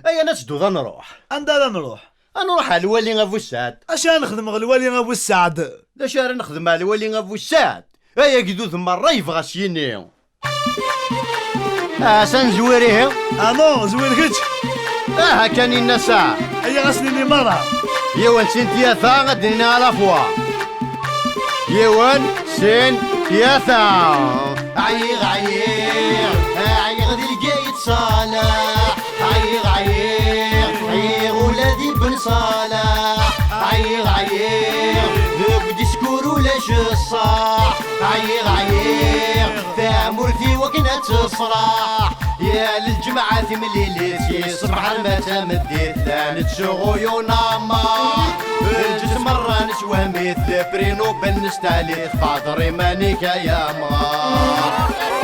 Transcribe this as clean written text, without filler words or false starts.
اي انا تدو نروح. عندنا نروح. نروح على الوالي غفو السعد. اش نخدم الوالي ابو السعد؟ لاش راه نخدم على الوالي غفو السعد؟ ايا قدو ثم مرة يبغى شيني. سنزويريه. نو زوين كتش. كان الناس. هيا غسني لي مرة. يوان سين تياثا غدني على فوا. يوان سين تياثا. عيغ عيغ عيغ ذي الجايد صالح. عيغ عيغ عيغ ولادي بن صالح. عيغ عيغ ذوق ديسكور ولاش الصاح. عيغ عيغ ثامرتي وكنا تصراح. يا للجماعة مليليتي صبح المتا مديت ثاني شغويونا ما الجسم مرة نسوه مثل برينو بنستالي خاطري مانيكا يا ما.